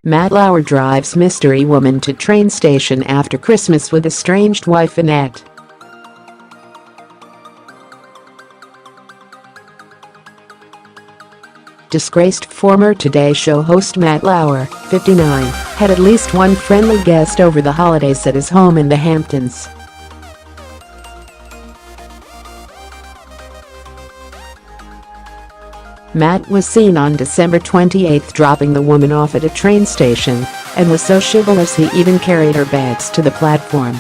Matt Lauer drives mystery woman to train station after Christmas with estranged wife Annette. Disgraced former Today Show host Matt Lauer, 59, had at least one friendly guest over the holidays at his home in the Hamptons. Matt was seen on December 28 dropping the woman off at a train station and was so chivalrous he even carried her bags to the platform.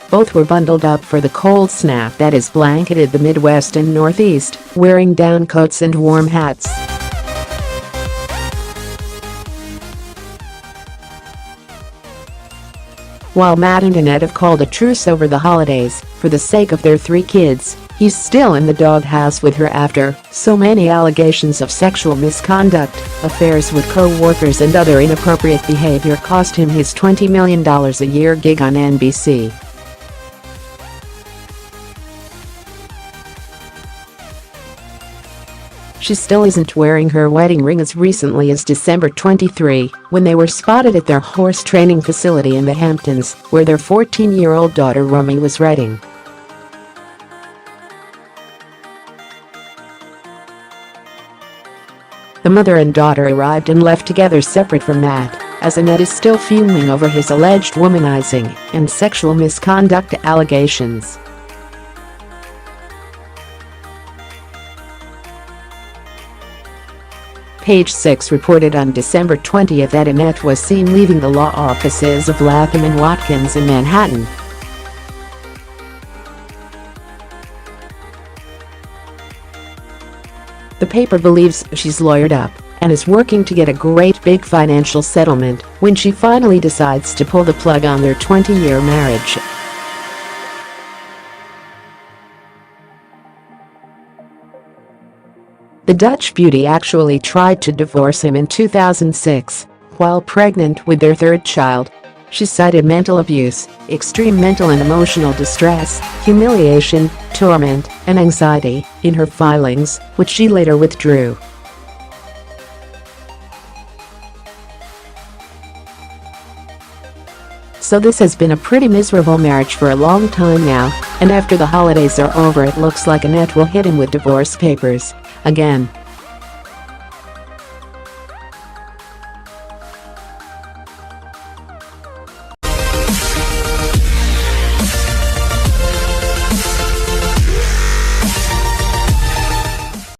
Both were bundled up for the cold snap that has blanketed the Midwest and Northeast, wearing down coats and warm hats. While Matt and Annette have called a truce over the holidays, for the sake of their 3 kids, he's still in the doghouse with her after so many allegations of sexual misconduct, affairs with co-workers and other inappropriate behavior cost him his $20 million a year gig on NBC. She still isn't wearing her wedding ring as recently as December 23, when they were spotted at their horse training facility in the Hamptons, where their 14-year-old daughter Romy was riding. The mother and daughter arrived and left together separate from Matt, as Annette is still fuming over his alleged womanizing and sexual misconduct allegations. Page 6 reported on December 20 that Annette was seen leaving the law offices of Latham & Watkins in Manhattan. The paper believes she's lawyered up and is working to get a great big financial settlement when she finally decides to pull the plug on their 20-year marriage. The Dutch beauty actually tried to divorce him in 2006, while pregnant with their 3rd child. She cited mental abuse, extreme mental and emotional distress, humiliation, torment, and anxiety in her filings, which she later withdrew. So this has been a pretty miserable marriage for a long time now, and after the holidays are over it looks like Annette will hit him with divorce papers again.